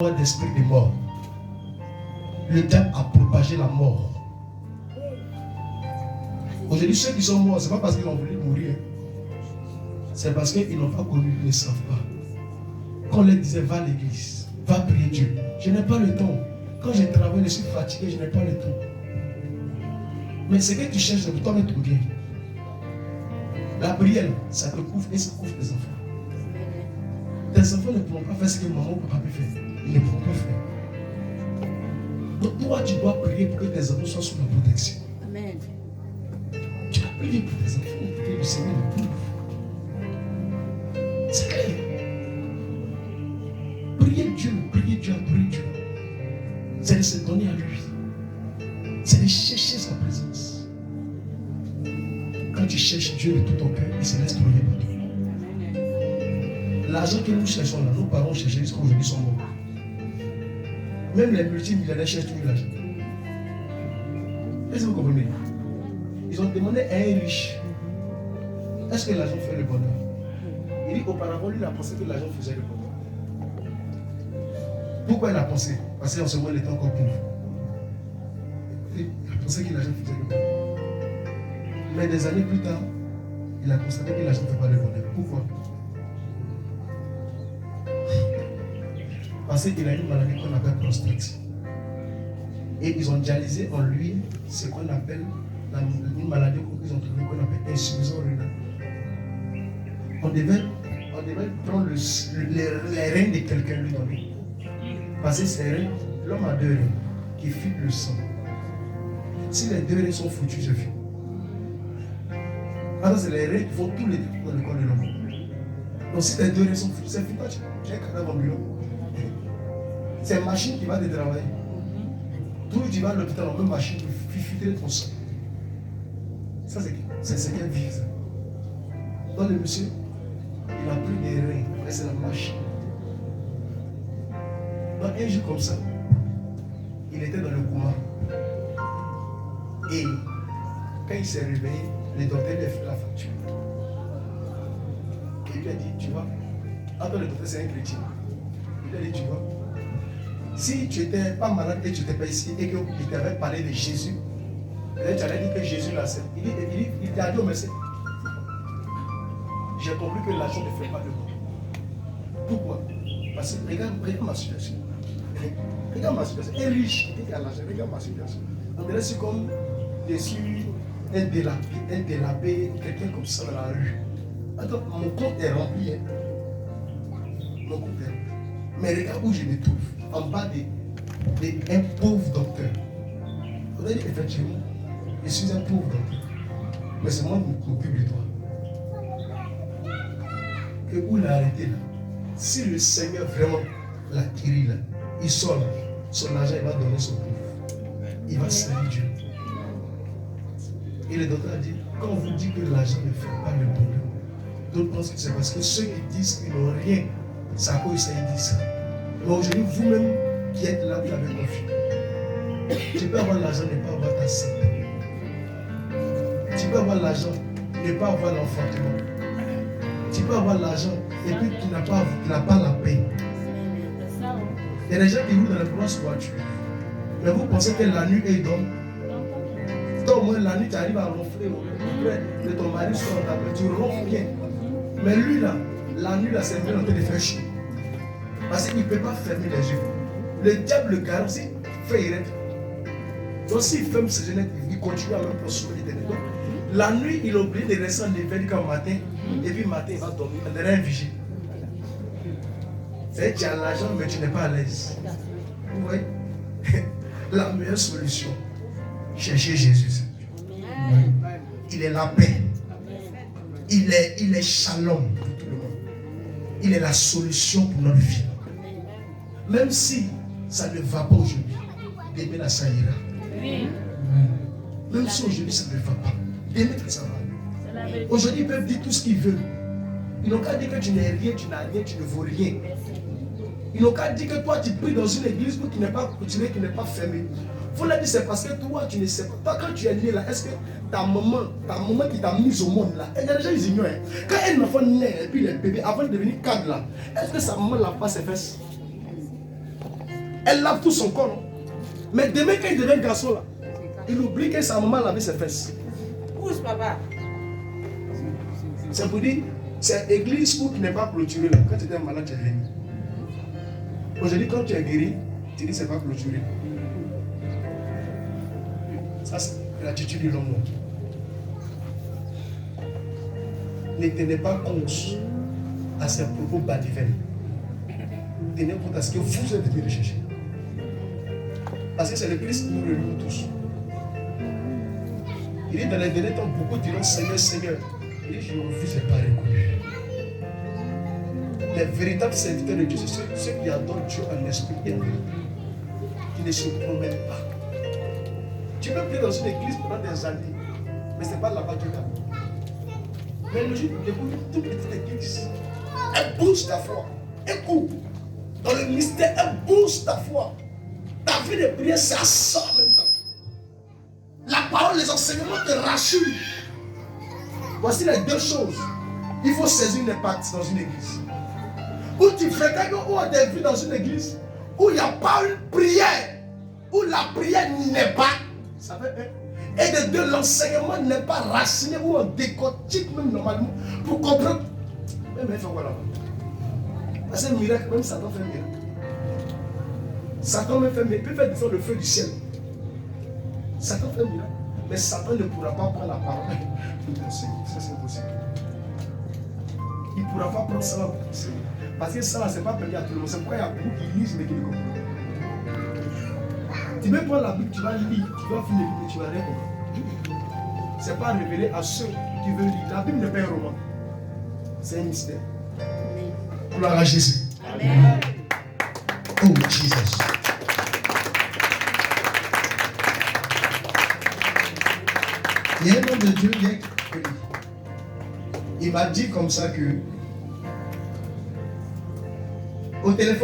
d'esprit de mort. Le diable a propagé la mort. Aujourd'hui, ceux qui sont morts, ce n'est pas parce qu'ils ont voulu mourir. C'est parce qu'ils n'ont pas connu, ils ne savent pas. Quand on leur disait, va à l'église, va prier Dieu. Je n'ai pas le temps. Quand je travaille, je suis fatigué, je n'ai pas le temps. Mais ce que tu cherches, c'est pour toi mettre ton bien. La prière, ça te couvre et ça couvre tes enfants. Tes enfants ne pourront pas faire ce que maman ou papa peut faire. Ils ne pourront pas faire. Donc toi, tu dois prier pour que tes enfants soient sous la protection. Amen. Tu dois prier pour tes enfants, pour que le Seigneur les couvre. C'est clair. Priez Dieu, adorez Dieu. C'est de se donner à lui. C'est de chercher sa présence. Quand tu cherches Dieu de tout ton cœur, il se laisse trouver par toi. L'argent que nous cherchons là, nos parents cherchaient jusqu'à aujourd'hui sont morts. Même les multimillionnaires cherchent toujours l'argent. Est-ce que vous comprenez? Ils ont demandé à un riche, est-ce que l'argent fait le bonheur? Il dit auparavant, lui, il a pensé que l'argent faisait le bonheur. Pourquoi il a pensé? Parce qu'en ce moment, il était encore pauvre. Il a pensé que l'argent faisait le bonheur. Mais des années plus tard, il a constaté que l'argent ne fait pas le bonheur. Pourquoi? Parce qu'il a une maladie qu'on appelle prostate. Et ils ont dialysé en lui ce qu'on appelle une maladie qu'ils ont trouvée qu'on appelle insuffisance rénale. On devait prendre les reins de quelqu'un lui donner. Parce que ces reins, l'homme a 2 reins qui filtrent le sang. Si les 2 reins sont foutus, c'est fini. Alors c'est les reins qui font tous les trucs dans le corps de l'homme. Donc si les 2 reins sont foutus, c'est fini. Tu as un cadavre ambulant. C'est une machine qui va te travailler. D'où tu vas à l'hôpital, la même machine pour filtrer ton sang. Ça, c'est ce qu'elle vise. Donc, le monsieur, il a pris des reins, mais c'est la machine. Donc, un jour comme ça, il était dans le coma. Et quand il s'est réveillé, le docteur lui a fait la facture. Et il lui a dit, tu vois, attends, le docteur, c'est un chrétien. Il lui a dit, tu vois, si tu n'étais pas malade et tu n'étais pas ici et qu'il t'avait parlé de Jésus, et tu allais dire que Jésus l'a fait. Il t'a dit au monsieur, j'ai compris que l'argent ne fait pas de bon. Pourquoi? Parce que regarde ma situation. Regarde ma situation. Un riche qui a l'argent, regarde ma situation. On dirait c'est comme je suis un délabé, quelqu'un comme ça dans la rue. Attends, mon compte est rempli. Hein. Mon compte est rempli. Mais regarde où je me trouve. En bas d'un pauvre docteur. On a dit effectivement, je suis un pauvre docteur. Mais c'est moi qui m'occupe de toi. Que où l'a arrêté là? Si le Seigneur vraiment l'a guéri là, il sort là, son argent il va donner son pauvre. Il va servir Dieu. Et le docteur a dit, quand on vous dit que l'argent ne fait pas le bonheur, d'autres pensent que c'est parce que ceux qui disent qu'ils n'ont rien, c'est à cause de ça ils disent ça. Mais aujourd'hui, vous-même qui êtes là, vous avez confiance. Tu peux avoir l'argent, ne pas avoir ta santé. Tu peux avoir l'argent, ne pas avoir l'enfantement. Tu peux avoir l'argent et puis tu n'as pas la paix. Il y a des gens qui roulent dans les grosses voitures. Mais vous pensez que la nuit, ils dorment. Toi, au moins, la nuit, tu arrives à ronfler auprès de ton mari sur ta table. Tu ronfles bien. Mais lui, là, la nuit, là, c'est bien en train de faire chier. Parce qu'il ne peut pas fermer les yeux. Le diable le garde, s'il fait irriter. Donc s'il ferme ses yeux, il continue à même consommer l'éternité. La nuit, il est obligé de rester en éveil comme matin. Et puis matin, il va dormir. Il n'est rien vigile. C'est-à-dire que tu as l'argent, mais tu n'es pas à l'aise. Vous voyez? La meilleure solution, chercher Jésus. Il est la paix. Il est shalom pour tout le monde. Il est la solution pour notre vie. Même si ça ne va pas aujourd'hui, demain là ça ira. Même si aujourd'hui ça ne va pas, demain ça va. Aujourd'hui ils peuvent dire tout ce qu'ils veulent. Ils n'ont qu'à dire que tu n'es rien, tu n'as rien, tu ne vaux rien. Ils n'ont qu'à dire que toi tu pries dans une église qui n'est pas coutumée, qui n'est pas fermée. Vous leur dites c'est parce que toi tu ne sais pas. Toi quand tu es né là, est-ce que ta maman qui t'a mis au monde là, et les gens ils ignorent. Quand un enfant naît et puis les bébés, avant de devenir cadre là, est-ce que sa maman l'a pas ses fesses? Elle lave tout son corps, non? Mais demain, quand il devient garçon, là, il oublie que sa maman lavait ses fesses. Pousse, papa. C'est pour dire, c'est l'église où tu n'es pas clôturé. Là. Quand tu étais malade, tu es venu. Aujourd'hui, quand tu es guéri, tu dis c'est pas clôturé. Ça, c'est l'attitude de l'homme. Ne tenez pas compte à ces propos balivernes. Tenez compte à ce que vous êtes venu rechercher. Parce que c'est le Christ qui nous réunit tous. Il dit dans les derniers temps, beaucoup diront Seigneur, Seigneur. Il dit, je refuse de pas reconnu. Les véritables serviteurs de Dieu, c'est ceux qui adorent Dieu en esprit et en vérité. Qui ne se promènent pas. Tu peux prier dans une église pendant des années, mais ce n'est pas là-bas Dieu t'a mis. Mais le jour où tu découvres toute petite église, elle booste ta foi. Écoute, dans le mystère, elle booste ta foi. Ta vie de prière, ça sort en même temps. La parole, les enseignements te rassurent. Voici les deux choses. Il faut saisir une impact dans une église. Où tu fréquentes, où on t'a vu dans une église, où il n'y a pas une prière, où la prière n'est pas. Ça fait un. Et de deux, l'enseignement n'est pas raciné, où on décortique même normalement pour comprendre. Mais il fait quoi là-bas? Parce que miracle, même Satan fait un miracle. Satan même fait un miracle. Il peut faire descendre le feu du ciel. Satan fait un miracle. Mais Satan ne pourra pas prendre la parole pour t'enseigner. Ça, c'est impossible. Il ne pourra pas prendre ça pour t'enseigner. Parce que ça, ce n'est pas permis à tout le monde. C'est pourquoi il y a beaucoup qui lisent, mais qui ne comprennent pas. Tu peux prendre la Bible, tu vas lire, tu vas finir la Bible, tu vas rien comprendre. Ce n'est pas révélé à ceux qui veulent lire. La Bible n'est pas un roman. C'est un mystère. Gloire à Jésus. Amen. Oh, Jesus. Il y a un homme de Dieu hier qui prie. Il m'a dit comme ça que au téléphone,